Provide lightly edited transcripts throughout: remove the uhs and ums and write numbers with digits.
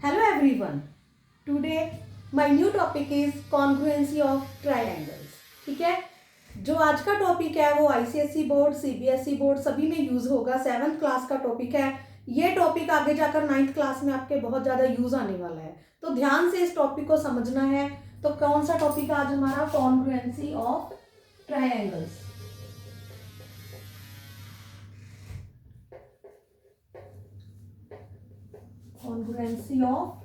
Hello everyone. Today my new topic is congruency of triangles. ठीक है, जो आज का टॉपिक है वो आईसीएसई बोर्ड, सीबीएसई बोर्ड सभी में यूज होगा। 7th क्लास का टॉपिक है। ये टॉपिक आगे जाकर 9th क्लास में आपके बहुत ज़्यादा यूज आने वाला है, तो ध्यान से इस टॉपिक को समझना है। तो कौन सा टॉपिक है आज हमारा? Congruency of triangles. Congruency of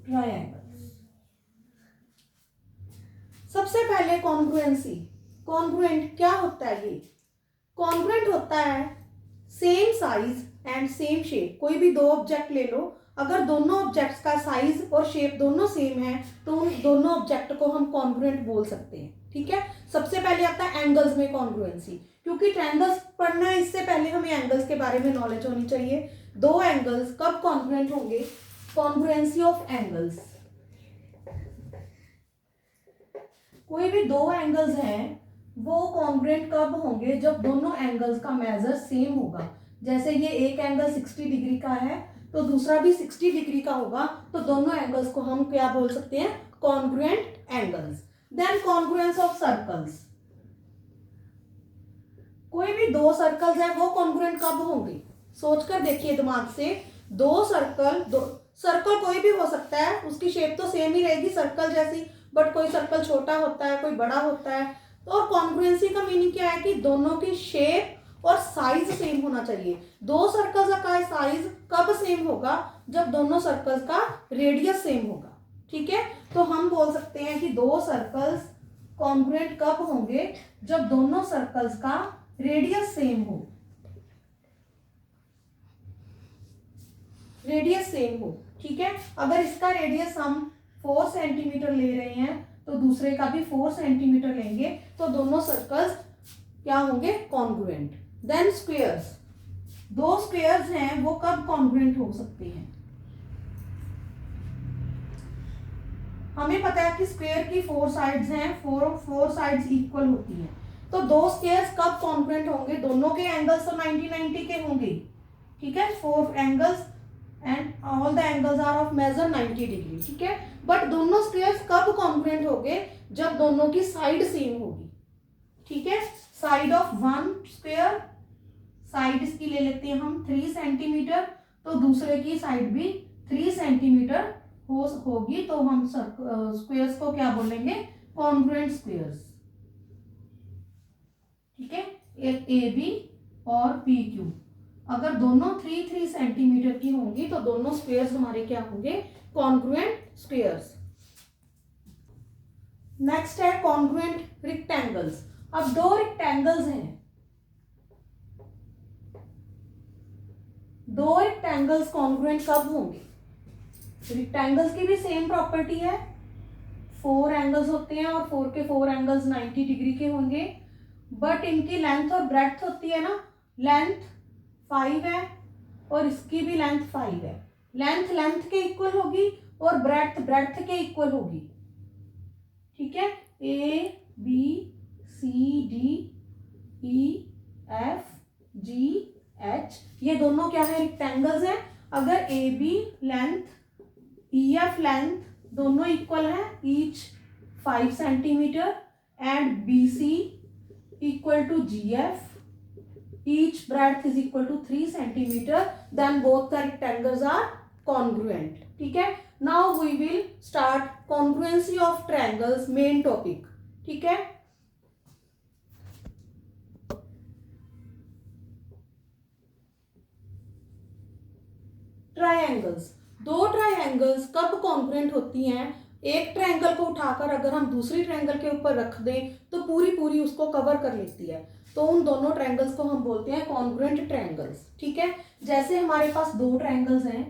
triangles. सबसे पहले कॉन्ग्रुएंसी, कॉन्ग्रुएंट क्या होता है? ये कॉन्ग्रुएंट होता है same size and same shape. कोई भी दो ऑब्जेक्ट ले लो, अगर दोनों ऑब्जेक्ट्स का साइज और शेप दोनों सेम है तो उन दोनों ऑब्जेक्ट को हम कॉन्ग्रुएंट बोल सकते हैं। ठीक है, सबसे पहले आता है एंगल्स में कॉन्ग्रुएंसी, क्योंकि ट्रायंगल्स पढ़ना है इससे पहले हमें एंगल्स के बारे में नॉलेज होनी चाहिए। दो एंगल्स कब कॉन्ग्रुएंट होंगे? Congruency of angles. कोई भी दो एंगल्स हैं वो कॉन्ग्रुएंट कब होंगे? जब दोनों एंगल्स का मेजर सेम होगा। जैसे ये एक एंगल 60 डिग्री का है तो दूसरा भी 60 डिग्री का होगा, तो दोनों एंगल्स को हम क्या बोल सकते हैं? Congruent angles. Then congruence of circles. कोई भी दो सर्कल्स हैं वो कॉन्ग्रुएंट कब होंगे? सोचकर देखिए दिमाग से। दो सर्कल कोई भी हो सकता है, उसकी शेप तो सेम ही रहेगी सर्कल जैसी, बट कोई सर्कल छोटा होता है, कोई बड़ा होता है। तो और कॉन्ग्रुएंसी का मीनिंग क्या है कि दोनों की शेप और साइज सेम होना चाहिए। दो सर्कल्स का साइज कब सेम होगा? जब दोनों सर्कल्स का रेडियस सेम होगा। ठीक है, तो हम बोल सकते हैं कि दो सर्कल्स कॉन्ग्रुएंट कब होंगे? जब दोनों सर्कल्स का रेडियस सेम हो। रेडियस सेम हो। ठीक है, अगर इसका रेडियस हम 4 सेंटीमीटर ले रहे हैं तो दूसरे का भी 4 सेंटीमीटर लेंगे, तो दोनों सर्कल्स क्या होंगे? कॉन्ग्रुएंट। Then squares. दो स्क्वायर्स हैं वो कब कॉन्ग्रुएंट हो सकते हैं? हमें पता है कि स्क्वायर की 4 साइड्स हैं, 4 साइड्स इक्वल होती हैं, तो दो स्क्वायर्स कब कॉन्ग्रुएंट होंगे? दोनों के एंगल्स तो 90-90 के होंगे। ठीक है, 4 angles and all the angles are of measure 90 degree. ठीक है, बट दोनों स्क्वायर्स कब कॉन्ग्रुएंट होंगे? जब दोनों की साइड सेम होगी। ठीक है, side of one square, side इसकी ले लेते हैं हम 3 सेंटीमीटर, तो दूसरे की साइड भी 3 सेंटीमीटर होगी, तो हम स्क्वायर्स को क्या बोलेंगे? Congruent squares. ठीक है, एक ए बी और पी क्यू, अगर दोनों 3-3 सेंटीमीटर की होंगी तो दोनों स्क्वायर्स हमारे क्या होंगे? Congruent squares. नेक्स्ट है कॉन्ग्रुएंट रेक्टेंगल्स। अब दो रेक्टेंगल्स हैं, दो रेक्टेंगल्स कॉन्ग्रुएंट कब होंगे? रेक्टेंगल्स की भी सेम प्रॉपर्टी है, 4 एंगल्स होते हैं और 4 के 4 एंगल्स 90 डिग्री के होंगे, बट इनकी लेंथ और ब्रेड्थ होती है ना, लेंथ 5 है और इसकी भी लेंथ 5 है। लेंथ लेंथ के इक्वल होगी और ब्रेड्थ ब्रेड्थ के इक्वल होगी। ठीक है, A B C D E F G H, ये दोनों क्या है? रेक्टेंगल्स हैं। अगर A B length, E F length दोनों इक्वल है, each 5 centimetre, and B C equal to G F, each breadth is equal to 3 centimeter, then both the rectangles are congruent. ठीक है, now we will start congruency of triangles, main topic. ठीक है, triangles. दो triangles कब congruent होती हैं? एक triangle को उठाकर अगर हम दूसरी ट्रायंगल के ऊपर रख दें तो पूरी पूरी उसको कवर कर लेती है, तो उन दोनों ट्रायंगल्स को हम बोलते हैं कॉन्ग्रुएंट ट्रायंगल्स। ठीक है, जैसे हमारे पास दो ट्रायंगल्स हैं,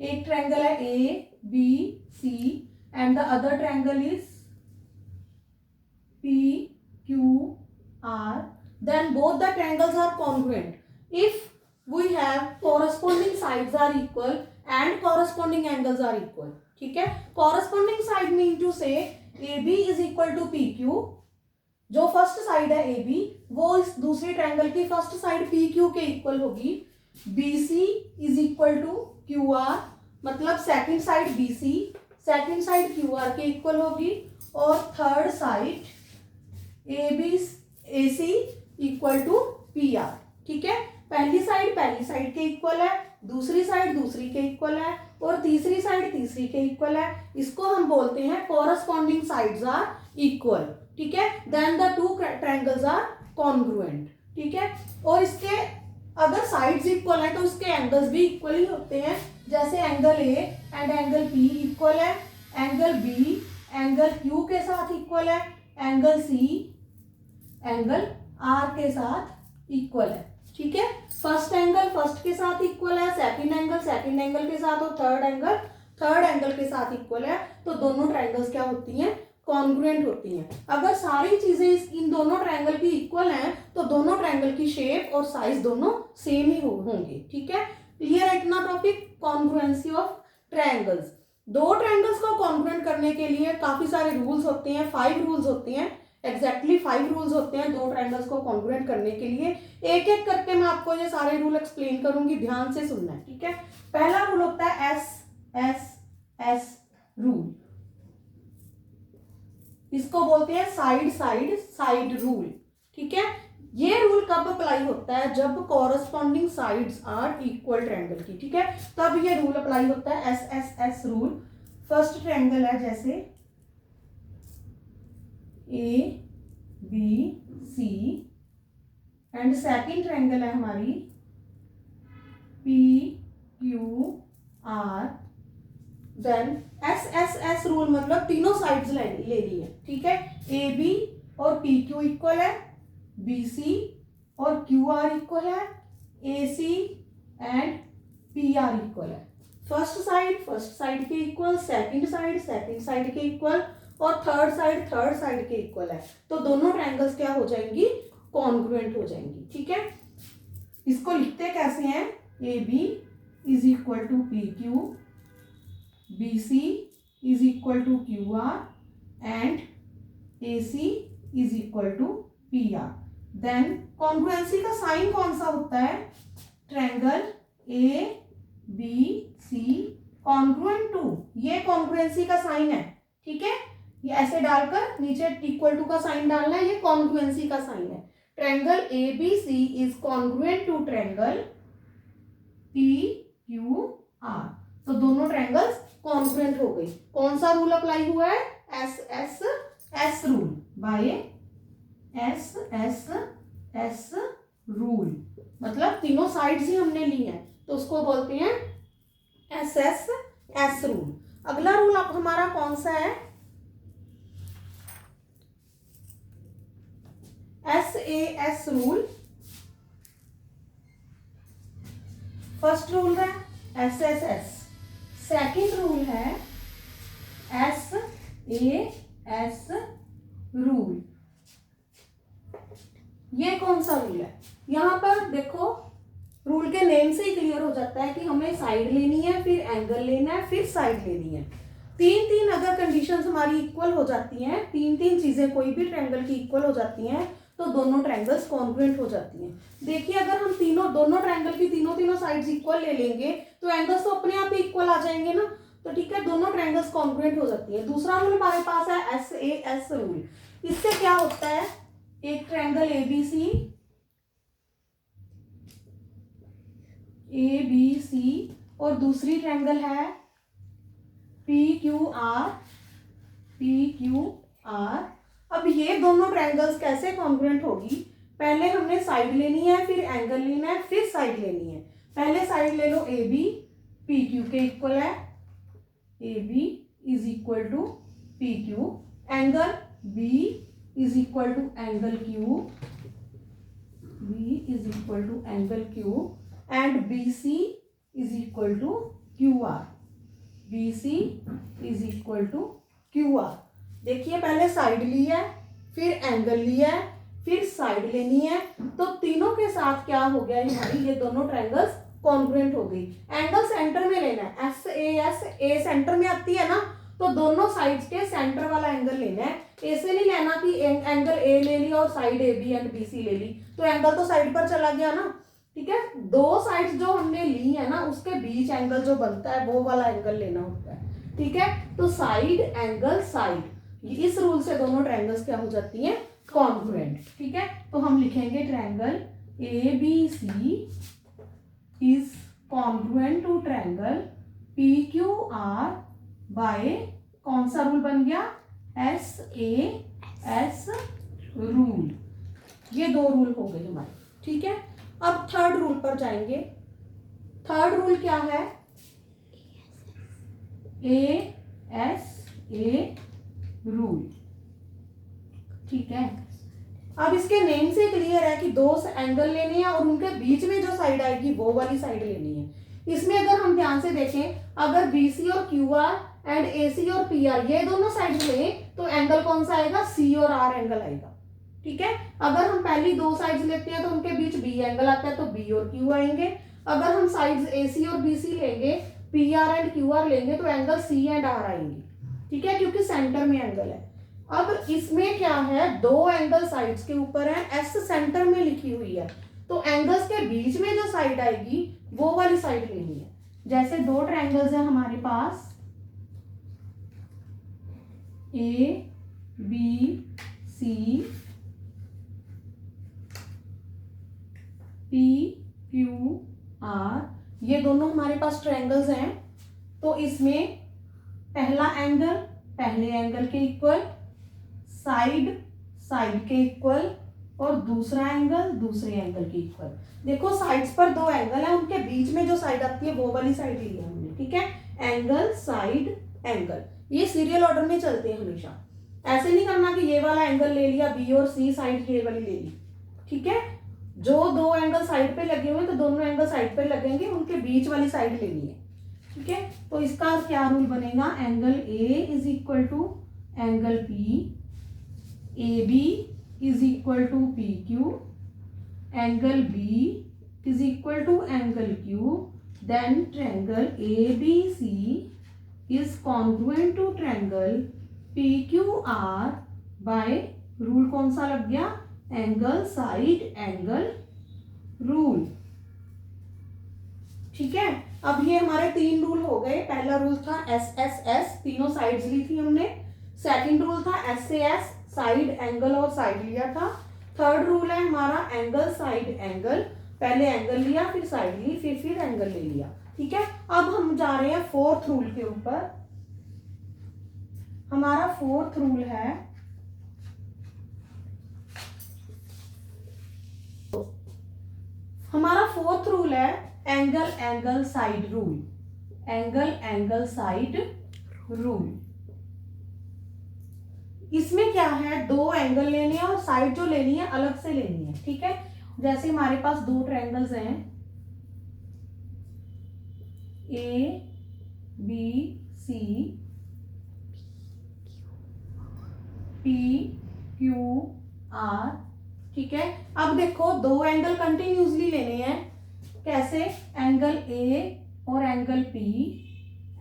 एक ट्रायंगल है A B C and the other triangle is P Q R, then both the triangles are congruent if we have corresponding sides are equal and corresponding angles are equal. ठीक है, corresponding side mean to say AB is equal to PQ जो first side है A B वो इस दूसरी triangle की first side P Q के equal होगी। B C is equal to Q R, मतलब second side B C second side Q R के इक्वल होगी, और third side A C equal to P R. ठीक है, पहली साइड के इक्वल है, दूसरी साइड दूसरी के इक्वल है, और तीसरी साइड तीसरी के इक्वल है। इसको हम बोलते हैं कोरस्पॉन्डिंग साइड्स आर इक्वल। ठीक है, then the two triangles are congruent. ठीक है, और इसके अगर साइड्स इक्वल है तो इसके एंगल्स भी इक्वल ही होते हैं। जैसे angle A and angle P equal है, एंगल बी एंगल क्यू के साथ इक्वल है, एंगल सी एंगल आर के साथ इक्वल है। ठीक है, फर्स्ट एंगल फर्स्ट के साथ इक्वल है, सेकंड एंगल के साथ, और थर्ड एंगल के साथ इक्वल है। तो दोनों ट्रायंगल्स क्या होती हैं, कॉन्ग्रुएंट होती हैं। अगर सारी चीजें इन दोनों ट्रायंगल की इक्वल हैं तो दोनों ट्रायंगल की शेप और साइज दोनों सेम ही होंगे। ठीक है, क्लियर है इतना टॉपिक, कॉन्ग्रुएंसी ऑफ ट्रायंगल्स। दो ट्रायंगल्स को कॉन्ग्रुएंट करने के लिए काफी सारे रूल्स होते हैं, 5 रूल्स होते हैं, एग्जैक्टली 5 रूल्स होते हैं दो ट्रायंगल्स को कॉन्ग्रुएंट करने के लिए। एक एक करके मैं आपको ये सारे रूल एक्सप्लेन करूंगी, ध्यान से सुनना है। ठीक है, पहला रूल होता है एस एस एस रूल, इसको बोलते हैं साइड रूल। ठीक है, ये रूल कब अप्लाई होता है, जब corresponding sides are equal triangle की। ठीक है, तब ये रूल अप्लाई होता है, S S S rule. First triangle है जैसे A B C, and second triangle है हमारी P Q R. Then S S S rule मतलब तीनों साइड्स लेनी है। ठीक है, ए बी और पी क्यू इक्वल है, बी सी और क्यू आर इक्वल है, A C and P R equal है। फर्स्ट साइड के इक्वल, सेकंड साइड के इक्वल, और थर्ड साइड के इक्वल है। तो दोनों ट्रायंगल्स क्या हो जाएंगी, कॉन्ग्रुएंट हो जाएंगी। ठीक है, इसको लिखते कैसे हैं, A B is equal to P Q, B C is equal to Q R and A C is equal to P R. Then congruency का साइन कौन सा होता है, triangle A B C congruent to, ये congruency का sign है। ठीक है, ये ऐसे डालकर नीचे इक्वल टू का साइन डालना है, ये कॉन्ग्रुएंसी का साइन है। Triangle A B C is congruent to triangle P Q R. तो दोनों ट्रायंगल्स कॉन्ग्रुएंट हो गई। कौन सा रूल अप्लाई हुआ है, S S S rule, by S S S rule, मतलब तीनों साइड्स ही हमने ली हैं तो उसको बोलते हैं एस एस एस रूल। अगला रूल अब हमारा कौन सा है, S A S rule. First rule है S S S, second rule है एस ए एस रूल। ये कौन सा रूल है, यहां पर देखो रूल के नेम से ही क्लियर हो जाता है कि हमें साइड लेनी है, फिर एंगल लेना है, फिर साइड लेनी है। तीन अगर कंडीशंस हमारी इक्वल हो जाती हैं, तीन चीजें कोई भी ट्रायंगल की इक्वल हो जाती हैं तो दोनों ट्रायंगल्स कॉन्ग्रुएंट हो जाती हैं। देखिए अगर हम दोनों ट्रायंगल की तीनों साइड्स इक्वल ले लेंगे तो एंगल्स तो अपने आप ही इक्वल आ जाएंगे ना। तो ठीक है, दोनों ट्रायंगल्स कॉन्ग्रुएंट हो जाती है। दूसरा रूल हमारे पास है एस ए एस रूल। इससे क्या होता है, एक ट्रायंगल ए बी सी और दूसरी ट्रायंगल है पी क्यू आर। अब ये दोनों ट्रायंगल्स कैसे कॉन्ग्रुएंट होगी, पहले हमने साइड लेनी है, फिर एंगल लेना है, फिर साइड लेनी है। पहले साइड ले लो, ए बी पी क्यू के इक्वल है, A B is equal to P Q, angle B is equal to angle Q, and B C is equal to Q R, देखिए पहले साइड ली है, फिर एंगल लिया है, फिर साइड लेनी है, तो तीनों के साथ क्या हो गया हमारी, ये दोनों ट्रायंगल्स कॉन्ग्रुएंट हो गई। एंगल सेंटर में लेना है, एस ए सेंटर में आती है ना, तो दोनों साइड्स के सेंटर वाला एंगल लेना है। ऐसे नहीं लेना कि एंगल ए ले लिया और side A B and B C ले ली, तो एंगल तो साइड पर चला गया ना। ठीक है, दो साइड्स जो हमने ली है ना उसके बीच एंगल जो बनता है वो वाला एंगल लेना होता है। ठीक है, तो साइड एंगल साइड, इस रूल से दोनों ट्रायंगल्स क्या हो जाती हैं, कॉन्ग्रुएंट। ठीक है, तो हम लिखेंगे triangle A B C is congruent to triangle P Q R by, कौन सा रूल बन गया, एस ए एस रूल। ये दो रूल हो गए हमारे। ठीक है, अब थर्ड रूल पर जाएंगे। थर्ड रूल क्या है, ए एस ए रूल। ठीक है, अब इसके नेम से क्लियर है कि दो एंगल लेने हैं और उनके बीच में जो साइड आएगी वो वाली साइड लेनी है। इसमें अगर हम ध्यान से देखें, अगर BC और QR एंड AC और PR ये दोनों साइड लें तो एंगल कौन सा आएगा, C और R एंगल आएगा। ठीक है, अगर हम पहली दो साइड्स लेते हैं तो उनके बीच B एंगल आता है तो B और Q आएंगे। अगर हम साइड्स AC और BC लेंगे, PR एंड QR लेंगे तो एंगल C एंड R आएंगे। ठीक है, क्योंकि सेंटर में एंगल है। अब इसमें क्या है, दो एंगल साइड्स के ऊपर है, S सेंटर में लिखी हुई है, तो एंगल्स के बीच में जो साइड आएगी वो वाली साइड लेनी है। जैसे दो ट्रायंगल्स हैं हमारे पास, A B C P Q R, ये दोनों हमारे पास ट्रायंगल्स हैं। तो इसमें पहला एंगल पहले एंगल के इक्वल, साइड साइड के इक्वल, और दूसरा एंगल दूसरे एंगल के इक्वल। देखो साइड्स पर दो एंगल है, उनके बीच में जो साइड आती है वो वाली साइड ली है हमने। ठीक है, एंगल साइड एंगल, ये सीरियल ऑर्डर में चलते हैं हमेशा। ऐसे नहीं करना कि ये वाला एंगल ले लिया, B और C साइड ये वाली ले ली। ठीक है, जो दो एंगल साइड पे लगे हुए हैं तो दोनों एंगल साइड पे लगेंगे, उनके बीच वाली साइड लेनी है। ठीक है, तो इसका क्या रूल बनेगा, angle A is equal to angle P, AB is equal to PQ, angle B is equal to angle Q, then triangle ABC is congruent to triangle PQR by rule कौन सा लग गया, एंगल साइड एंगल रूल। ठीक है, अब ये हमारे तीन रूल हो गए। पहला रूल था SSS, तीनों साइड्स ली थी हमने। सेकंड रूल था SAS, साइड एंगल और साइड लिया था। थर्ड रूल है हमारा एंगल साइड एंगल, पहले एंगल लिया फिर साइड ली फिर एंगल ले लिया। ठीक है, अब हम जा रहे हैं फोर्थ रूल के ऊपर। हमारा फोर्थ रूल है, हमारा फोर्थ रूल है angle angle side rule, angle angle side rule. इसमें क्या है, दो एंगल लेने हैं और साइड जो लेनी है अलग से लेनी है। ठीक है, जैसे हमारे पास दो ट्रायंगल्स हैं A B C P Q R। ठीक है, अब देखो दो एंगल कंटिन्यूसली लेने हैं। कैसे, एंगल A और angle P,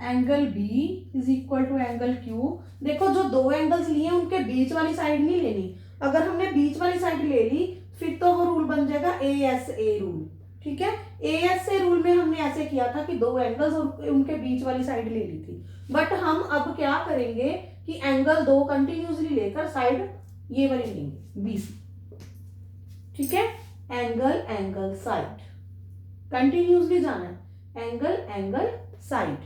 angle B is equal to angle Q। देखो जो दो एंगल्स लिए हैं उनके बीच वाली साइड नहीं लेनी। अगर हमने बीच वाली साइड ले ली फिर तो वो रूल बन जाएगा ASA रूल। ठीक है, ASA रूल में हमने ऐसे किया था कि दो एंगल्स और उनके बीच वाली साइड ले ली थी। बट हम अब क्या करेंगे कि एंगल दो कंटिन्यूसली लेकर साइड ये वाली लेंगे BC। ठीक है, एंगल एंगल साइड कंटिन्यूसली जाना है, एंगल एंगल साइड।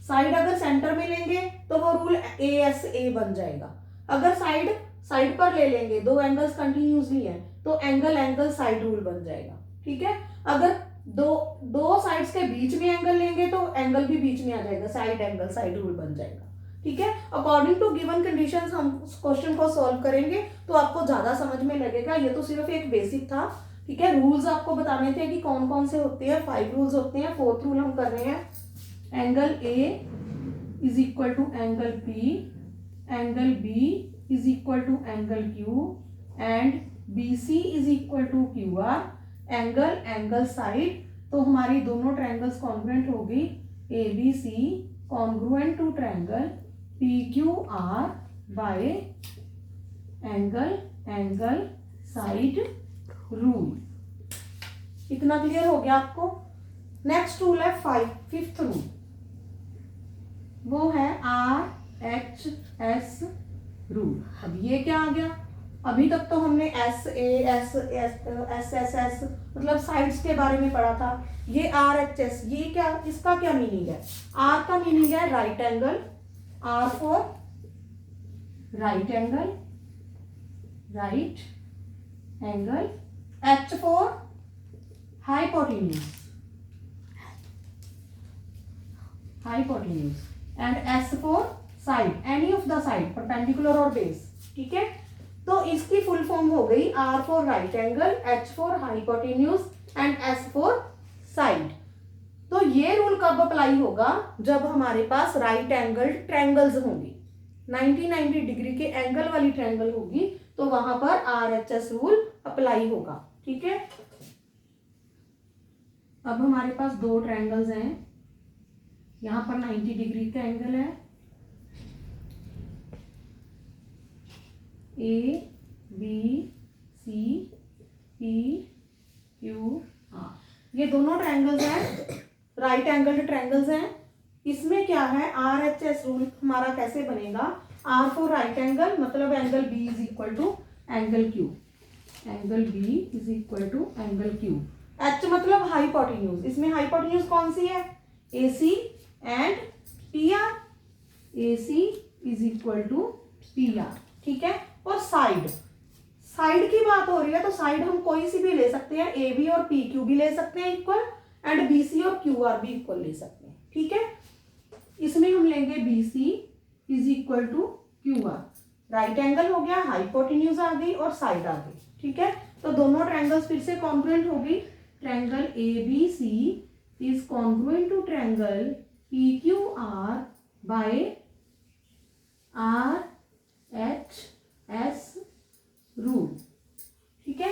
साइड अगर सेंटर में लेंगे तो वो रूल ASA बन जाएगा। अगर साइड साइड पर ले लेंगे, दो एंगल्स कंटिन्यूसली है तो एंगल एंगल साइड रूल बन जाएगा। ठीक है, अगर दो साइड्स के बीच में एंगल लेंगे तो एंगल भी बीच में आ जाएगा, साइड एंगल साइड रूल बन जाएगा। ठीक है, अकॉर्डिंग टू गिवन कंडीशंस हम क्वेश्चन को सॉल्व करेंगे तो आपको ज्यादा समझ में लगेगा। ये तो सिर्फ एक बेसिक था। ठीक है, रूल्स आपको बताने थे कि कौन कौन से होते हैं, 5 रूल्स होते हैं। फोर्थ रूल हम कर रहे हैं, angle A is equal to angle P, angle B is equal to angle Q and BC is equal to QR, angle angle side. तो हमारी दोनों ट्रायंगल्स कॉन्ग्रुएंट हो गई, ABC congruent to triangle PQR by angle side rule. इतना clear हो गया आपको। Next rule है फिफ्थ रूल, वो है RHS रूल। अब ये क्या आ गया? अभी तक तो हमने SASS मतलब साइड्स के बारे में पढ़ा था। ये RHS, ये क्या, इसका क्या मीनिंग है? R का मीनिंग है right angle, R for right angle, H for hypotenuse and S for side, any of the side, perpendicular और बेस। ठीक है, तो इसकी फुल फॉर्म हो गई R for right angle, H for hypotenuse and S for side. तो ये rule कब अप्लाई होगा? जब हमारे पास राइट एंगल ट्रायंगल्स होंगी, 90 डिग्री के एंगल वाली ट्रायंगल होगी, तो वहां पर RHS रूल अप्लाई होगा। ठीक है, अब हमारे पास दो ट्रायंगल्स हैं, यहां पर 90 डिग्री का एंगल है, ABCPQR। ये दोनों ट्रायंगल्स हैं, राइट एंगल ट्रायंगल्स हैं। इसमें क्या है, RHS रूल हमारा कैसे बनेगा? R फॉर राइट एंगल मतलब angle B is equal to angle Q, H मतलब हाइपोटेन्यूज। इसमें हाइपोटेन्यूज कौन सी है? AC and PR, AC is equal to PR। ठीक है, और साइड की बात हो रही है तो साइड हम कोई सी भी ले सकते हैं, AB और PQ भी ले सकते हैं इक्वल, एंड BC और QR भी इक्वल ले सकते हैं। ठीक है, इसमें हम लेंगे BC is equal to QR, right angle हो गया, हाइपोटेन्यूज आ गई और साइड आ गई। ठीक है, तो दोनों ट्रायंगल्स फिर से कॉन्ग्रुएंट होगी। Triangle ABC is congruent to triangle PQR by RHS rule. ठीक है,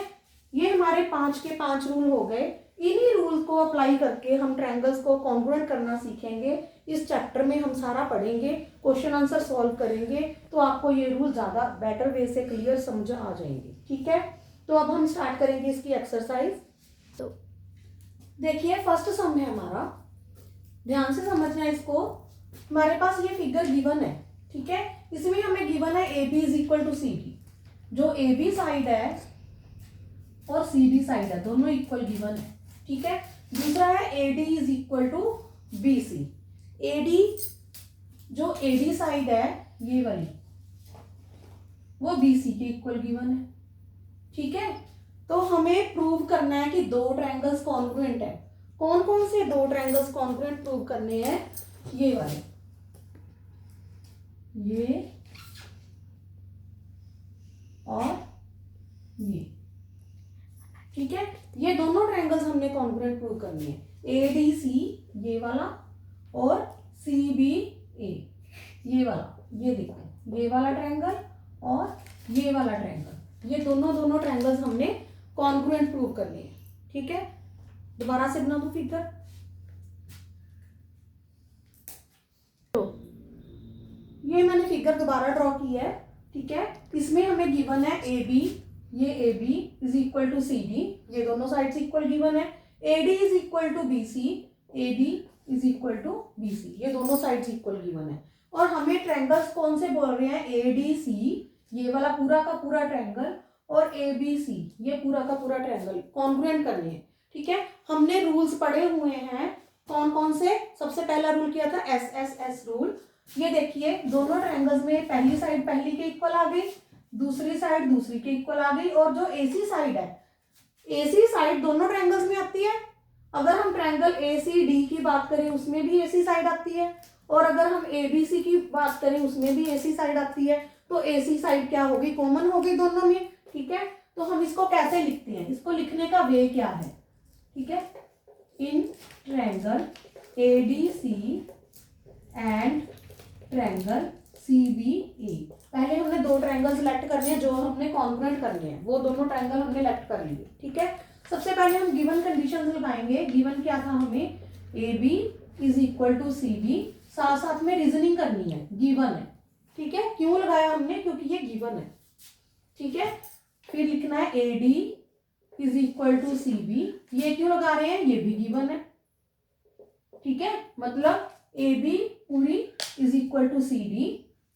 ये हमारे 5 के 5 रूल हो गए। इन्हीं रूल को अप्लाई करके हम ट्रायंगल्स को कॉन्ग्रुएंट करना सीखेंगे। इस चैप्टर में हम सारा पढ़ेंगे, क्वेश्चन आंसर सॉल्व करेंगे, तो आपको ये रूल ज्यादा बेटर वे से क्लियर समझ आ जाएंगे। ठीक है, तो अब हम स्टार्ट करेंगे इसकी एक्सरसाइज। तो देखिए, फर्स्ट सम है हमारा, ध्यान से समझना इसको। हमारे पास ये फिगर गिवन है। ठीक है, इसमें हमें गिवन है AB is equal to CD। जो AB साइड है और CD साइड है, दोनों इक्वल गिवन है। ठीक है, दूसरा है AD is equal to BC। AD, जो AD साइड है ये वाली, वो BC के इक्वल गिवन है। ठीक है, तो हमें प्रूव करना है कि दो ट्रायंगल्स कॉन्ग्रुएंट है। कौन कौन से दो ट्रायंगल्स कॉन्ग्रुएंट प्रूव करने हैं? ये वाले, ये और ये। ठीक है, ये दोनों ट्रायंगल्स हमने कॉन्ग्रुएंट प्रूव करने हैं। ADC ये वाला और CBA ये वाला। ये देखो, ये वाला ट्रायंगल और ये वाला ट्रायंगल, ये दोनों ट्रायंगल्स हमने कॉन्ग्रुएंट प्रूव करने हैं। ठीक है, दोबारा से बना दो फिगर। तो ये मैंने फिगर दोबारा ड्रॉ की है। ठीक है, इसमें हमें गिवन है AB, ये AB is equal to CD, ये दोनों साइड्स इक्वल गिवन है। AD is equal to BC, AD is equal to BC, ये दोनों साइड्स इक्वल गिवन है। और हमें ट्रायंगल्स कौन से बोल रहे हैं? ADC ये वाला पूरा का पूरा ट्रायंगल और ABC ये पूरा का पूरा ट्रायंगल कॉन्ग्रुएंट करने हैं। ठीक है, हमने रूल्स पढ़े हुए हैं। कौन कौन से? सबसे पहला रूल किया था SSS रूल। ये देखिए, दोनों ट्रायंगल्स में पहली साइड पहली के इक्वल आ गई, दूसरी साइड दूसरी के इक्वल आ गई, और जो AC साइड है, AC साइड दोनों ट्रायंगल्स में आती है। अगर हम ट्रायंगल ACD की बात करें उसमें भी AC साइड आती है, और अगर हम ABC की बात करें उसमें भी AC साइड आती है। तो AC साइड क्या होगी? कॉमन होगी दोनों में। ठीक है, तो हम इसको कैसे लिखते हैं? इसको लिखने का वे क्या है? ठीक है, in triangle ADC and triangle CBA। पहले हमने दो ट्रायंगल सेलेक्ट करने हैं जो हमने कॉन्ग्रुएंट करने हैं, वो दोनों ट्रायंगल हमने लेफ्ट कर लिए। ठीक है, सबसे पहले हम गिवन कंडीशंस लगाएंगे। गिवन क्या था हमें? AB is equal to CD, साथ साथ में रीजनिंग करनी है। गिवन है, ठीक है, क्यों लगाया हमने, क्योंकि ये गिवन है। ठीक है, फिर लिखना है AD is equal to CB, ये क्यों लगा रहे हैं, ये भी गिवन है। ठीक है, मतलब AB पूरी इज इक्वल टू CD।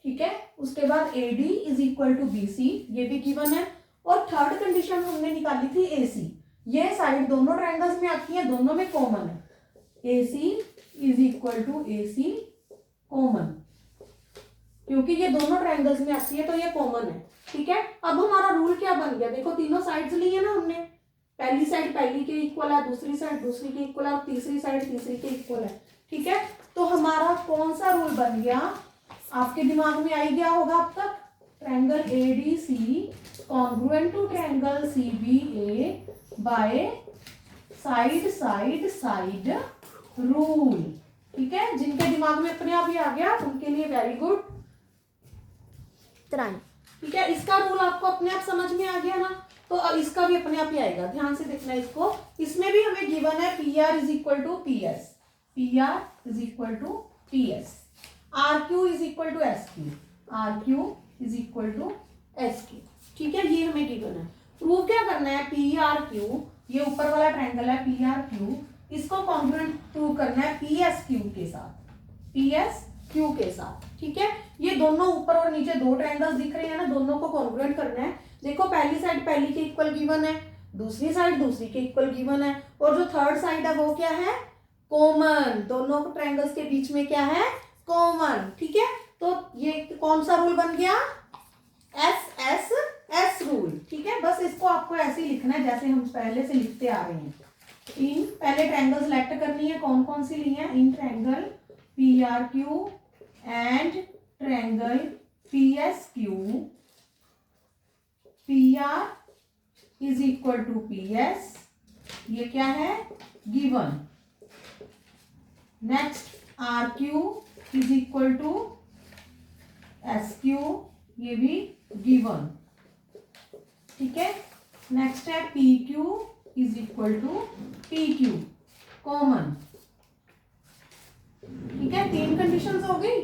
ठीक है, उसके बाद AD is equal to BC, ये भी गिवन है। और थर्ड कंडीशन हमने निकाली थी AC, ये साइड दोनों ट्रायंगल्स में आती है, दोनों में कॉमन है। AC is equal to AC common, क्योंकि ये दोनों ट्रायंगल्स में आती है तो ये कॉमन है। ठीक है, अब हमारा रूल क्या बन गया, देखो तीनों साइड्स ली है ना हमने, पहली साइड पहली के इक्वल है, दूसरी साइड दूसरी के इक्वल है, और तीसरी साइड तीसरी के इक्वल है। ठीक है, तो हमारा कौन सा रूल बन गया, आपके दिमाग में आई गया होगा अब तक, triangle ADC congruent to triangle CBA by side side side rule. ठीक है, जिनके दिमाग में अपने आप ही आ गया उनके लिए वेरी गुड। ठीक है, इसका रूल आपको अपने आप समझ में आ गया ना, तो अब इसका भी अपने आप ही आएगा, ध्यान से देखना इसको। इसमें भी हमें गिवन है PR is equal to PS, PR is equal to PS, RQ is equal to SQ, RQ is equal to SQ। ठीक है, ये हमें गिवन है। प्रूव क्या करना है, PRQ, ये ऊपर वाला ट्रायंगल है PRQ, इसको कॉन्ग्रुएंट प्रूव करना है PSQ के साथ, PSQ के साथ। ठीक है, ये दोनों ऊपर और नीचे दो ट्रायंगल्स दिख रहे हैं ना, दोनों को कॉन्ग्रुएंट करना है। देखो पहली साइड पहली के इक्वल गिवन है, दूसरी साइड दूसरी के इक्वल गिवन है, और जो थर्ड साइड है वो क्या है, कॉमन, दोनों ट्रायंगल्स के बीच में क्या है, कॉमन। ठीक है, तो ये कौन सा रूल बन गया, SSS रूल। ठीक है, बस इसको आपको ऐसे ही लिखना है जैसे हम पहले से लिखते आ रहे हैं। इन पहले ट्रायंगल सेलेक्ट करनी है, कौन कौन सी ली है, in triangle PRQ and triangle PSQ, PR is equal to PS, ये क्या है, given. Next RQ is equal to SQ, ये भी गिवन। ठीक है, नेक्स्ट है PQ is equal to PQ common. ठीक है, तीन कंडीशंस हो गई,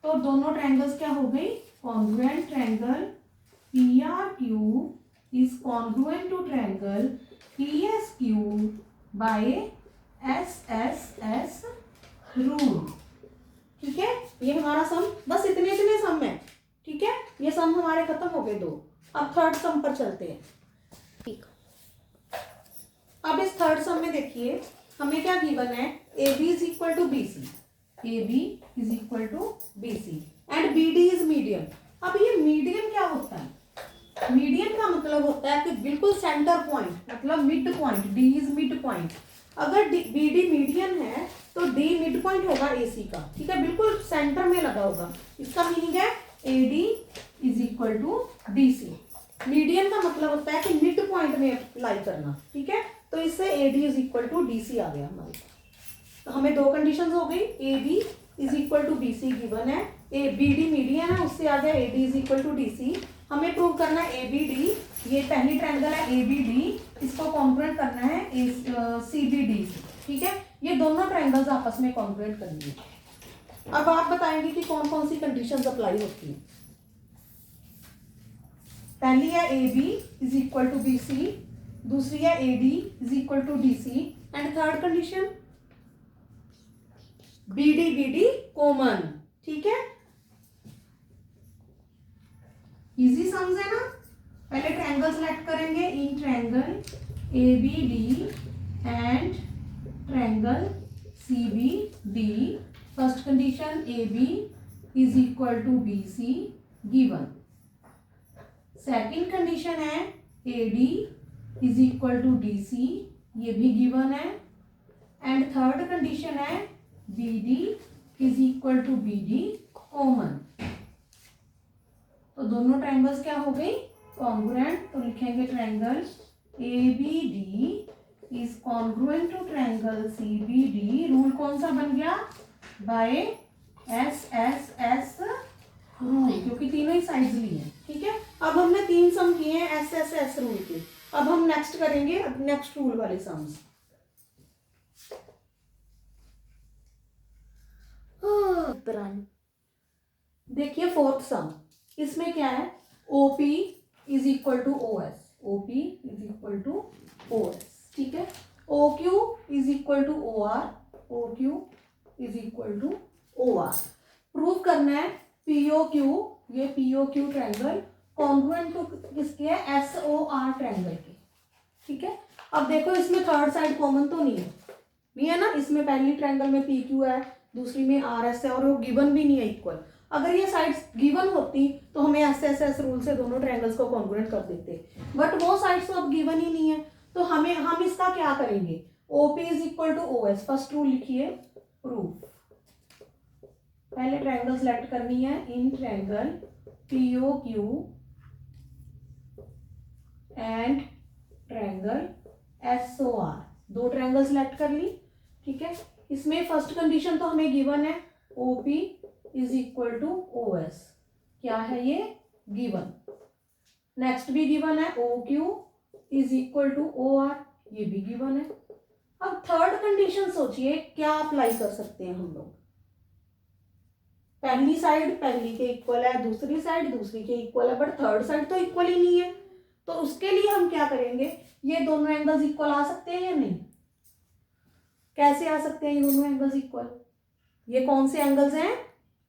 तो दोनों ट्रायंगल्स क्या हो गई, congruent. Triangle PRQ is congruent to triangle PSQ by SSS rule. ठीक है, ये हमारा सम, बस इतने इतने सम है। ठीक है, ये सम हमारे खत्म हो गए दो। अब थर्ड सम पर चलते हैं। ठीक, अब इस थर्ड सम में देखिए हमें क्या गिवन है, AB is equal to BC, AB is equal to BC and BD is median. अब ये मीडियन क्या होता है, मीडियन का मतलब होता है कि बिल्कुल सेंटर पॉइंट, मतलब mid point, D is mid point. अगर BD मीडियन है तो D मिड पॉइंट होगा AC का। ठीक है, बिल्कुल सेंटर में लगा होगा, इसका मीनिंग है AD is equal to DC। Median का मतलब होता है कि मिड पॉइंट में लाई करना। ठीक है, तो इससे AD is equal to DC आ गया हमारे पास। तो हमें दो कंडीशन हो गई, AB is equal to BC given है, BD मीडियन है, उससे आ गया AD is equal to DC। हमें प्रूव करना है ABD, ये पहली ट्रायंगल है ABD, इसको कॉन्ग्रुएंट करना है CBD से। ठीक है, ये दोनों ट्रायंगल्स आपस में कॉन्ग्रुएंट करनी है। अब आप बताएंगे कि कौन कौन सी कंडीशंस अप्लाई होती है। पहली है AB is equal to BC, दूसरी है AD is equal to DC and third condition BD common. ठीक है, इजी सम्स है ना। पहले ट्रायंगल सेलेक्ट करेंगे, in triangle ABD and triangle CBD। First condition AB is equal to BC given. Second condition है AD is equal to DC, ये भी given है। एंड थर्ड कंडीशन है BD is equal to BD common. तो दोनों triangles क्या हो गई, कॉन्ग्रुएंट। तो लिखेंगे triangle ABD is congruent to triangle CBD। Rule कौन सा बन गया, बाय SSS रूल, क्योंकि तीनों ही साइड्स ली हैं। ठीक है, अब हमने तीन सम किए हैं SSS रूल के। अब हम नेक्स्ट करेंगे नेक्स्ट रूल वाले सम्स। देखिए फोर्थ सम, इसमें क्या है, OP is equal to OS, OP is equal to OS, ठीक है, OQ is equal to OR, OQ is equal to OR। Prove करना है POQ, ये POQ ट्रायंगल कॉन्ग्रुएंट टू किसके है, SOR ट्रायंगल के, ठीक है। अब देखो इसमें थर्ड साइड कॉमन तो नहीं है ना, इसमें पहली ट्रायंगल में PQ है, दूसरी में RS है, और वो गिवन भी नहीं है इक्वल। अगर ये साइड्स गिवन होती तो हमें ऐसे रूल से दोनों ट्रायंगल्स को कॉन्ग्रुएंट कर देते, बट वो साइड्स तो अब गिवन ही नहीं है, तो हम इसका क्या करेंगे, OP is equal to OS। First rule लिखिए, प्रूफ, पहले ट्रायंगल सेलेक्ट करनी है, in triangle POQ and triangle SOR, दो ट्रायंगल सेलेक्ट कर ली, ठीक है। इसमें फर्स्ट कंडीशन तो हमें गिवन है, OP is equal to OS, क्या है ये, गिवन। नेक्स्ट भी गिवन है, OQ is equal to OR, ये भी गिवन है। अब थर्ड कंडीशन सोचिए क्या अप्लाई कर सकते हैं हम लोग, पहली साइड पहली के इक्वल है, दूसरी साइड दूसरी के इक्वल है, बट थर्ड साइड तो इक्वल ही नहीं है, तो उसके लिए हम क्या करेंगे, ये दोनों एंगल्स इक्वल आ सकते हैं या नहीं, कैसे आ सकते हैं ये दोनों एंगल्स इक्वल, ये कौन से एंगल्स हैं,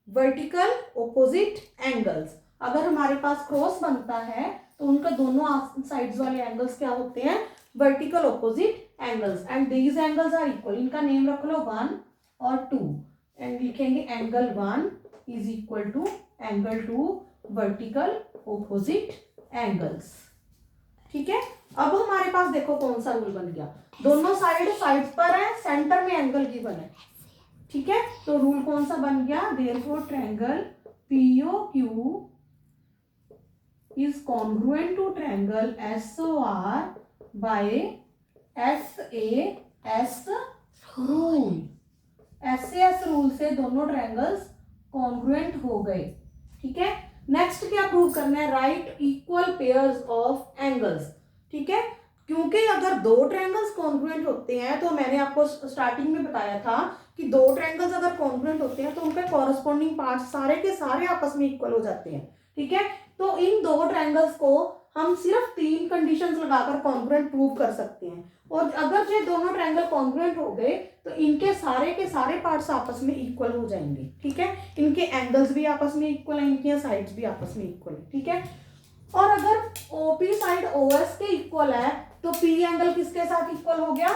वर्टिकल ऑपोजिट एंगल्स। अगर हमारे पास क्रॉस बनता है तो उनका दोनों साइड्स वाले एंगल्स क्या होते हैं, vertical opposite angles, and these angles are equal. इनका नेम रख लो 1 और 2, एंड लिखेंगे angle 1 is equal to angle 2 vertical opposite angles, ठीक है। अब हमारे पास देखो कौन सा रूल बन गया, दोनों साइड्स पर है, सेंटर में एंगल गिवन है, ठीक है। तो रूल कौन सा बन गया, therefore triangle POQ is congruent to triangle SOR by SAS rule. SAS rule से दोनों ट्रायंगल्स कॉन्ग्रुएंट हो गए, ठीक है। नेक्स्ट क्या प्रूव करना है, right equal pairs of angles, ठीक है। क्योंकि अगर दो ट्रायंगल्स कॉन्ग्रुएंट होते हैं, तो मैंने आपको स्टार्टिंग में बताया था कि दो ट्रायंगल्स अगर कॉन्ग्रुएंट होते हैं तो उनके कॉरस्पॉन्डिंग पार्ट्स सारे के सारे आपस में इक्वल हो जाते हैं, ठीक है। तो इन दो ट्रायंगल्स को हम सिर्फ 3 कंडीशंस लगाकर कॉन्ग्रुएंट प्रूव कर सकते हैं, और अगर ये दोनों ट्रायंगल कॉन्ग्रुएंट हो गए तो इनके सारे के सारे पार्ट्स आपस में इक्वल हो जाएंगे, ठीक है। इनके एंगल्स भी आपस में इक्वल है, इनकी साइड्स भी आपस में इक्वल है, ठीक है। और अगर OP साइड OS के इक्वल है तो P एंगल किसके साथ इक्वल हो गया,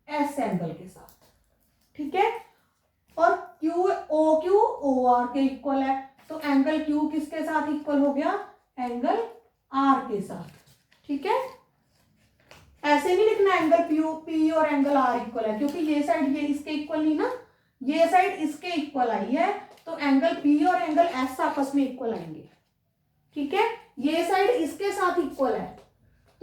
S एंगल के साथ, ठीक है। और OQ OR के इक्वल है तो एंगल Q किसके साथ इक्वल हो गया, एंगल R के साथ, ठीक है। ऐसे नहीं लिखना एंगल P और एंगल R इक्वल है, क्योंकि ये साइड ये इसके इक्वल नहीं ना, ये साइड इसके इक्वल आई है, तो एंगल P और एंगल S आपस में इक्वल आएंगे, ठीक है। ये साइड इसके साथ इक्वल है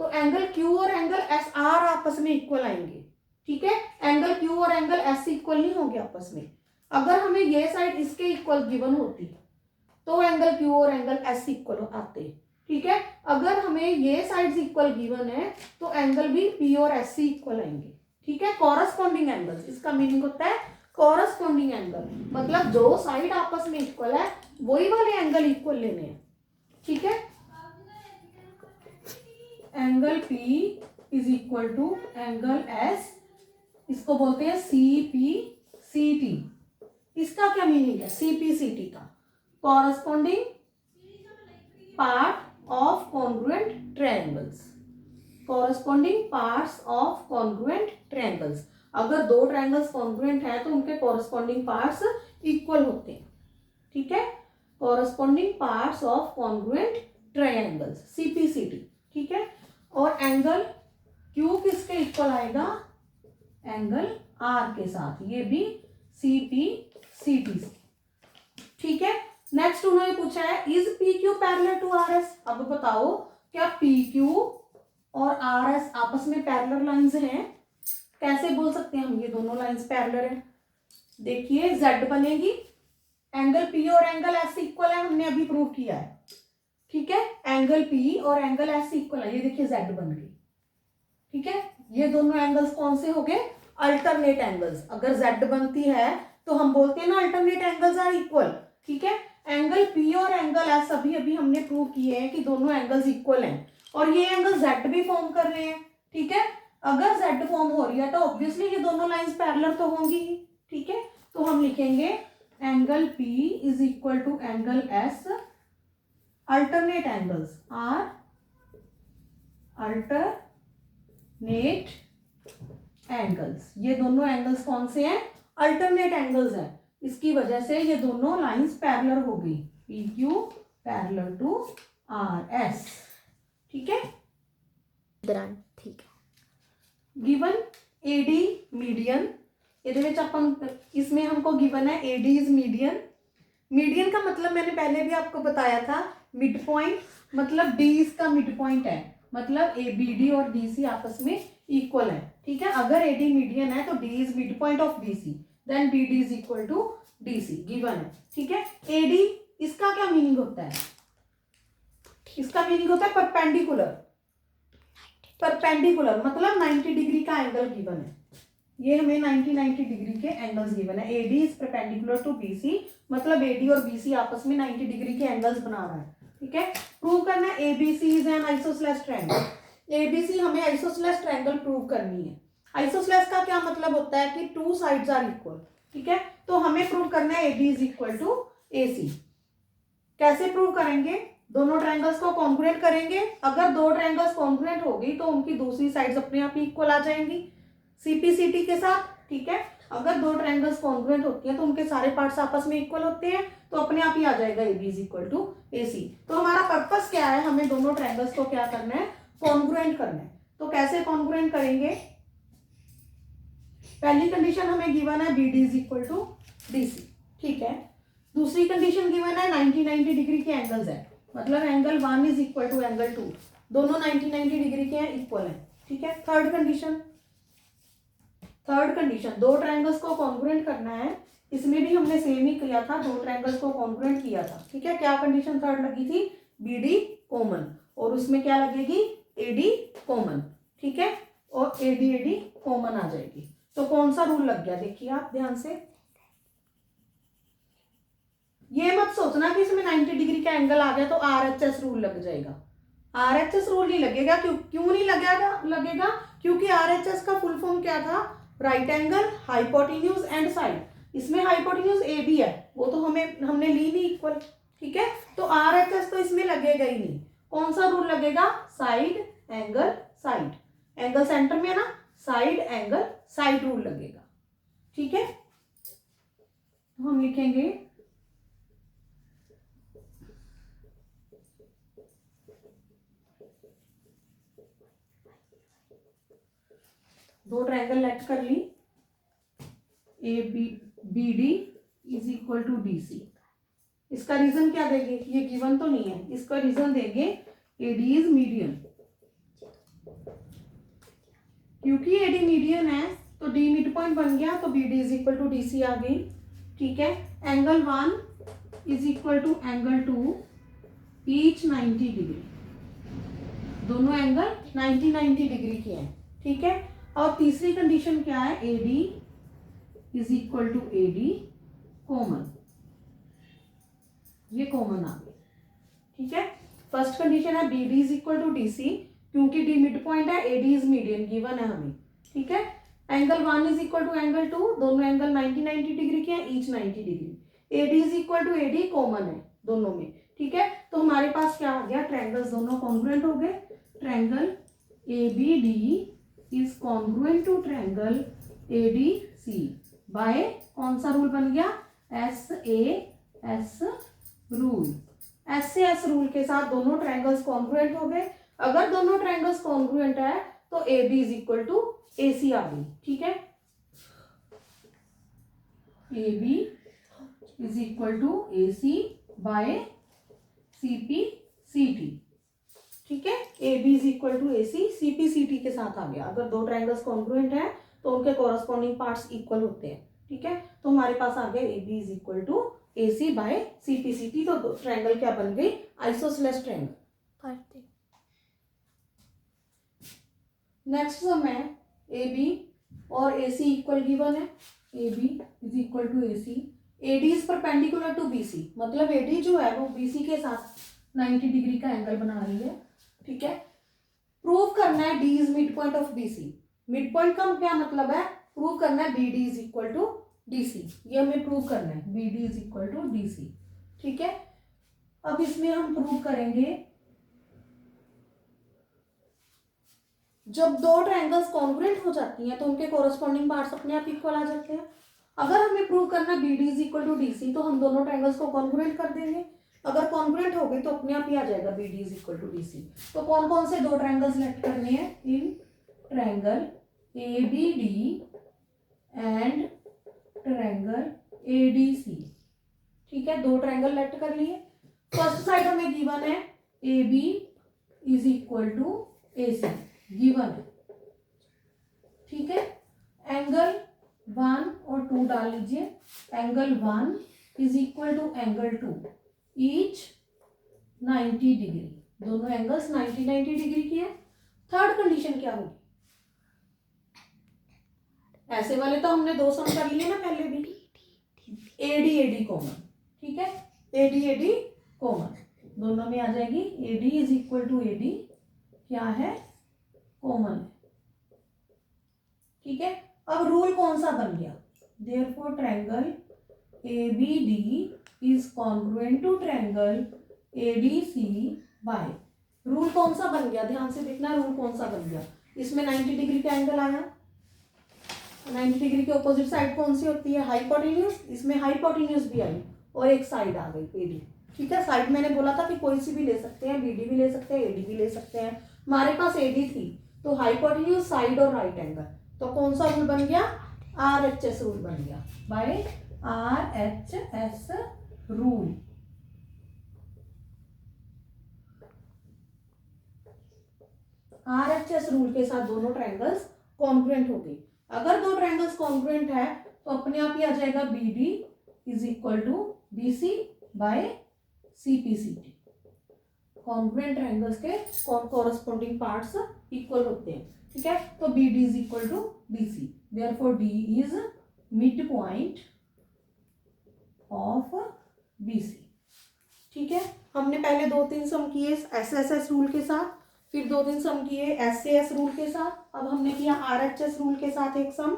तो एंगल Q और एंगल SR आपस में इक्वल आएंगे, ठीक है। एंगल Q और एंगल S इक्वल नहीं होंगे आपस में। अगर हमें ये साइड इसके इक्वल गिवन होती तो एंगल Q और एंगल S इक्वल आते, ठीक है। अगर हमें ये साइड्स इक्वल गिवन है तो एंगल भी P और S इक्वल आएंगे, ठीक है। कॉरस्पॉन्डिंग एंगल्स, इसका मीनिंग होता है कॉरस्पॉन्डिंग एंगल, मतलब जो साइड आपस में इक्वल है वही वाले एंगल इक्वल लेने हैं, ठीक है। Angle P is equal to angle S, इसको बोलते हैं CPCT। इसका क्या मीनिंग है, CPCT का, corresponding part of congruent triangles, corresponding parts of congruent triangles. अगर दो ट्रायंगल्स कॉन्ग्रुएंट है तो उनके कॉरस्पॉन्डिंग पार्ट्स इक्वल होते हैं, ठीक है। Corresponding parts of congruent triangles, CPCT, ठीक है। और एंगल Q किसके इक्वल आएगा, एंगल R के साथ, ये भी CPCT, ठीक है। नेक्स्ट उन्होंने पूछा है is PQ parallel to RS। अब बताओ क्या PQ और RS आपस में पैरेलल लाइंस हैं, कैसे बोल सकते हैं हम ये दोनों लाइंस पैरेलल हैं, देखिए Z बनेगी, एंगल P और एंगल S इक्वल है, हमने अभी प्रूव किया है, ठीक है। एंगल P और एंगल S इक्वल है, ये देखिए Z बन गई, ठीक है। ये दोनों एंगल्स कौन से हो गए, अल्टरनेट एंगल्स। अगर Z बनती है तो हम बोलते हैं ना अल्टरनेट एंगल्स आर इक्वल, ठीक है। एंगल पी और एंगल एस अभी अभी हमने प्रूव किए हैं कि दोनों एंगल्स इक्वल हैं और ये एंगल जेड भी फॉर्म कर रहे हैं, ठीक है। अगर जेड फॉर्म हो रही है तो ऑब्वियसली ये दोनों लाइंस पैरेलल तो होंगी ही, ठीक है। तो हम लिखेंगे angle P is equal to angle S, alternate angles are alternate angles. ये दोनों एंगल्स कौन से हैं? अल्टरनेट एंगल्स हैं। इसकी वजह से ये दोनों लाइंस पैरेलल हो गई, P Q parallel to R S, ठीक है। ठीक है। गिवन एडी मीडियन, इसमें हमको गिवन है एडी इज मीडियन। मीडियन का मतलब मैंने पहले भी आपको बताया था, मिड पॉइंट, मतलब डी इसका मिड पॉइंट है, मतलब ए बी डी और डी सी आपस में इक्वल है, ठीक है। अगर एडी मीडियन है तो D is mid point of B C, then B D is equal to D C, given है, ठीक है। एडी इसका क्या मीनिंग होता है? इसका मीनिंग होता है परपेंडिकुलर, परपेंडिकुलर मतलब 90 डिग्री का एंगल गिवन है। ये हमें 90 डिग्री के एंगल्स गिवन है। AD is perpendicular to BC, मतलब एडी और बीसी आपस में 90 डिग्री के एंगल्स बना रहा है, ठीक है। प्रूव करना है ABC is an isosceles triangle. ABC हमें आइसोसेलेस ट्रायंगल प्रूव करनी है। आइसोसेलेस का क्या मतलब होता है कि टू साइड्स आर इक्वल, ठीक है। तो हमें प्रूव करना है AB is equal to AC. कैसे प्रूव करेंगे? दोनों ट्रायंगल्स को कॉन्ग्रुएंट करेंगे। अगर दो ट्रायंगल्स कॉन्ग्रुएंट हो गई तो उनकी दूसरी साइड्स अपने आप ही इक्वल आ जाएंगी सीपीसीटी के साथ, ठीक है। अगर दो ट्रायंगल्स कॉन्ग्रुएंट होती हैं तो उनके सारे पार्ट्स आपस में इक्वल होते हैं, तो अपने आप ही आ जाएगा A B is equal to A C. तो हमारा पर्पस क्या है? हमें दोनों ट्रायंगल्स को क्या करना है? कॉन्ग्रुएंट करना है। तो कैसे कॉन्ग्रुएंट करेंगे? पहली कंडीशन हमें गिवन है B D is equal to D C, ठीक है। दूसरी कंडीशन गिवन है 90 डिग्री के एंगल्स है, मतलब angle 1 is equal to angle 2, दोनों 90 डिग्री के हैं, इक्वल है, ठीक है। थर्ड कंडीशन दो ट्रायंगल्स को कॉन्ग्रुएंट करना है। इसमें भी हमने सेम ही किया था, दो ट्रायंगल्स को कॉन्ग्रुएंट किया था, ठीक है। क्या कंडीशन थर्ड लगी थी? बी डी कॉमन, और उसमें क्या लगेगी? ए डी कॉमन, ठीक है। और ए डी कॉमन आ जाएगी। तो कौन सा रूल लग गया? देखिए आप ध्यान से, ये मत सोचना कि इसमें 90 डिग्री का एंगल आ गया तो आरएचएस रूल लग जाएगा। आरएचएस रूल नहीं लगेगा। क्यों नहीं लगेगा? क्योंकि आरएचएस का फुल फॉर्म क्या था? Right angle, hypotenuse and side. इसमें हाइपोटेन्यूज ए बी है, वो तो हमने ली नहीं इक्वल, ठीक है। तो आरएचएस तो इसमें लगेगा ही नहीं। कौन सा रूल लगेगा? Side angle side, angle centre में है ना, साइड एंगल साइड रूल लगेगा, ठीक है। तो हम लिखेंगे दो ट्रायंगल लेट कर ली, A B D is equal to D C. इसका रीजन क्या देंगे? ये गिवन तो नहीं है, इसका रीजन देंगे एडी इज मीडियन। क्योंकि एडी मीडियन है तो डी मिड पॉइंट बन गया, तो B D is equal to D C आ गई, ठीक है। Angle 1 is equal to angle 2, each 90 degree, दोनों एंगल 90 डिग्री के हैं, ठीक है। और तीसरी कंडीशन क्या है? A D is equal to A D common, ये कॉमन आ गया, ठीक है। फर्स्ट कंडीशन है B D is equal to D C, क्योंकि डी मिड पॉइंट है, A D is median given है हमें, ठीक है। Angle 1 is equal to angle 2, दोनों एंगल 90 डिग्री के हैं, each 90 degree. A D is equal to A D common है दोनों में, ठीक है। तो हमारे पास क्या आ गया? ट्रायंगल्स दोनों कॉन्ग्रुएंट हो गए। Triangle A B D is congruent to triangle A D C by कौन सा रूल बन गया? S A S rule. S A S rule के साथ दोनों ट्रायंगल्स कॉन्ग्रुएंट हो गए। अगर दोनों ट्रायंगल्स कॉन्ग्रुएंट है तो A B is equal to A C आ गई, ठीक है। A B is equal to A C by C P C T, ठीक है। A B is equal to A C, C P C T के साथ आ गया। अगर दो ट्रायंगल्स कॉन्ग्रुएंट है तो उनके कॉरस्पॉन्डिंग पार्ट्स इक्वल होते हैं, ठीक है। तो हमारे पास आ गया A B is equal to A C by C P C T. तो ट्रायंगल क्या बन गई? Isosceles triangle. नेक्स्ट सम है ए बी और ए सी इक्वल गिवन है। A B is equal to A C, AD is perpendicular to BC, मतलब AD जो है वो BC के साथ 90 डिग्री का एंगल बना रही है, ठीक है। प्रूव करना है D is mid point of BC। Mid point का क्या मतलब है, प्रूव करना है BD is equal to DC, ये हमें प्रूव करना है, BD is equal to DC, ठीक है। अब इसमें हम प्रूव करेंगे जब दो ट्रायंगल्स कॉन्ग्रुएंट हो जाती हैं तो उनके कोरस्पॉन्डिंग पार्ट्स अपने आप इक्वल आ जाते हैं। अगर हमें प्रूव करना है BD is equal to DC तो हम दोनों ट्रायंगल्स को कॉन्ग्रुएंट कर देंगे। अगर कॉन्ग्रुएंट हो गई तो अपने आप ही आ जाएगा BD is equal to DC। तो कौन कौन से दो ट्रायंगल्स सेलेक्ट करने हैं, in triangle ABD and triangle ADC, ठीक है। दो ट्रायंगल सेलेक्ट कर लिए। फर्स्ट साइड हमें गिवन है AB is equal to AC, given है, ठीक है। एंगल 1 और 2 डाल लीजिए। Angle 1 is equal to angle 2, each 90 degree, दोनों एंगल्स 90 डिग्री की है। थर्ड कंडीशन क्या होगी, ऐसे वाले तो हमने दो सम कर लिए ना पहले भी, AD AD कॉमन, ठीक है। AD AD कॉमन, दोनों में आ जाएगी। AD is equal to AD क्या है, कॉमन है, ठीक है। अब रूल कौन सा बन गया, therefore triangle ABD is congruent to triangle ADC by, rule कौन सा बन गया, ध्यान से देखना रूल कौन सा बन गया। इसमें 90 डिग्री का एंगल आया, 90 डिग्री के ऑपोजिट साइड कौन सी होती है, हाइपोटेन्यूज, इसमें हाइपोटेन्यूज भी आई और एक साइड आ गई AD, ठीक है। साइड मैंने बोला था कि कोई सी भी ले सकते हैं, BD भी ले सकते हैं, AD भी ले सकते हैं। हमारे पास AD थी तो हाइपोटेन्यूज, साइड और राइट एंगल, तो कौन सा रूल बन गया, RHS रूल बन गया, by RHS rule. RHS rule के साथ दोनों ट्रायंगल्स कॉन्ग्रुएंट हो गई। अगर दो ट्रायंगल्स कॉन्ग्रुएंट है तो अपने आप ही आ जाएगा BD is equal to BC by CPCT। Congruent triangles के कॉरस्पॉन्डिंग पार्ट्स इक्वल होते हैं, ठीक है। तो BD is equal to BC, therefore D is mid point of BC, ठीक है। हमने पहले 2-3 सम किए SSS रूल के साथ, फिर 2-3 सम किए SAS रूल के साथ, अब हमने किया RHS रूल के साथ एक सम।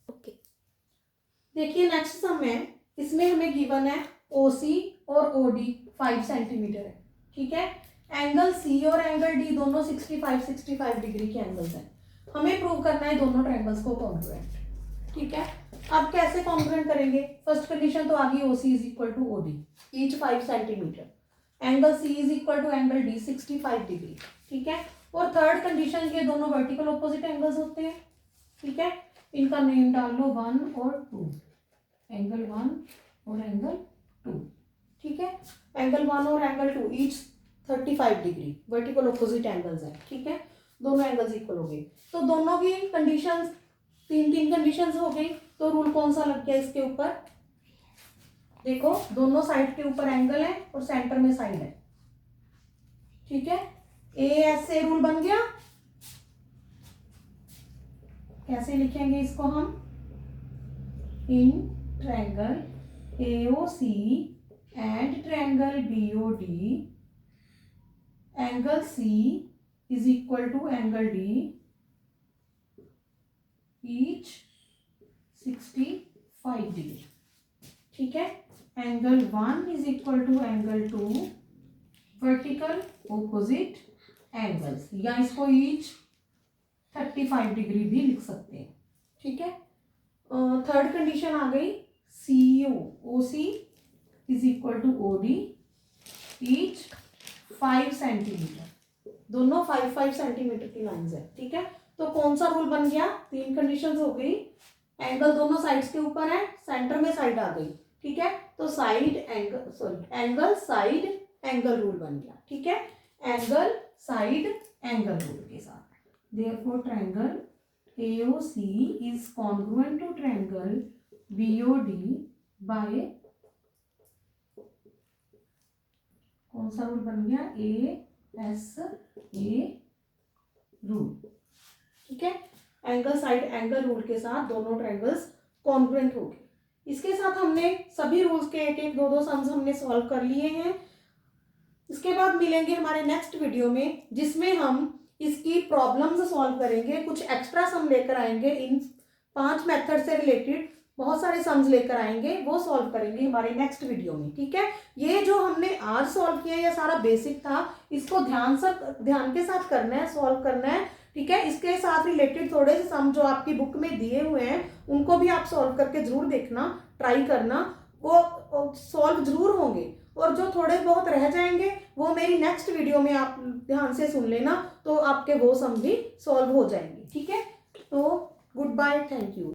ओके, देखिए नेक्स्ट सम है, इसमें हमें गिवन है OC और OD 5 सेंटीमीटर है, ठीक है। एंगल C और एंगल D दोनों 65 डिग्री के एंगल्स हैं। हमें प्रूव करना है दोनों ट्रायंगल्स को कॉन्ग्रुएंट, ठीक है। अब कैसे कॉन्ग्रुएंट करेंगे, फर्स्ट कंडीशन तो आ गई OC is equal to OD, each 5 centimetre. Angle C is equal to angle D 65 degree, ठीक है। और थर्ड कंडीशन, ये दोनों वर्टिकल ऑपोजिट एंगल्स होते हैं, ठीक है। इनका नेम डाल लो 1 और 2, एंगल 1 और एंगल 2, ठीक है। एंगल 1 और angle 2 each 35 degree, vertical opposite angles हैं, ठीक है। दोनों एंगल्स इक्वल हो गए, तो दोनों की कंडीशंस 3 कंडीशंस हो गई। तो रूल कौन सा लग गया इसके ऊपर, देखो दोनों साइड के ऊपर एंगल है और सेंटर में साइड है, ठीक है। ASA रूल बन गया। कैसे लिखेंगे इसको हम, in triangle AOC and triangle BOD angle C is equal to angle D each 65 degree, ठीक है। Angle 1 is equal to angle 2 vertical opposite angles, या इसको ईच 35 डिग्री भी लिख सकते हैं, ठीक है। थर्ड कंडीशन आ गई OC is equal to OD each 5 centimetre, दोनों 5 सेंटीमीटर की लाइंस है, ठीक है। तो कौन सा रूल बन गया, 3 कंडीशंस हो गई। एंगल दोनों साइड्स के ऊपर है, सेंटर में साइड आ गई, ठीक है। तो side angle, sorry angle side angle rule बन गया, ठीक है। एंगल साइड एंगल रूल के साथ, therefore triangle AOC is congruent to triangle BOD by, कौन सा रूल बन गया, ASA रूल, ठीक है। एंगल साइड एंगल रूल के साथ दोनों ट्रायंगल्स कॉन्ग्रुएंट हो गए, इसके साथ हमने सभी रूल्स के एक एक दो दो सम्स हमने सॉल्व कर लिए हैं। इसके बाद मिलेंगे हमारे नेक्स्ट वीडियो में, जिसमें हम इसकी प्रॉब्लम्स सॉल्व करेंगे, कुछ एक्स्ट्रा सम लेकर आएंगे, इन 5 मेथड से रिलेटेड बहुत सारे सम्स लेकर आएंगे, वो सॉल्व करेंगे हमारे नेक्स्ट वीडियो में। ठीक है, ये जो हमने आज सॉल्व किया ये सारा बेसिक था, इसको ध्यान के साथ करना है, सॉल्व करना है। ठीक है, इसके साथ रिलेटेड थोड़े से सम जो आपकी बुक में दिए हुए हैं उनको भी आप सॉल्व करके जरूर देखना, ट्राई करना, वो सॉल्व जरूर होंगे। और जो थोड़े बहुत रह जाएंगे वो मेरी नेक्स्ट वीडियो में आप ध्यान से सुन लेना, तो आपके वो सम भी सॉल्व हो जाएंगे। ठीक है, तो गुड बाय, थैंक यू।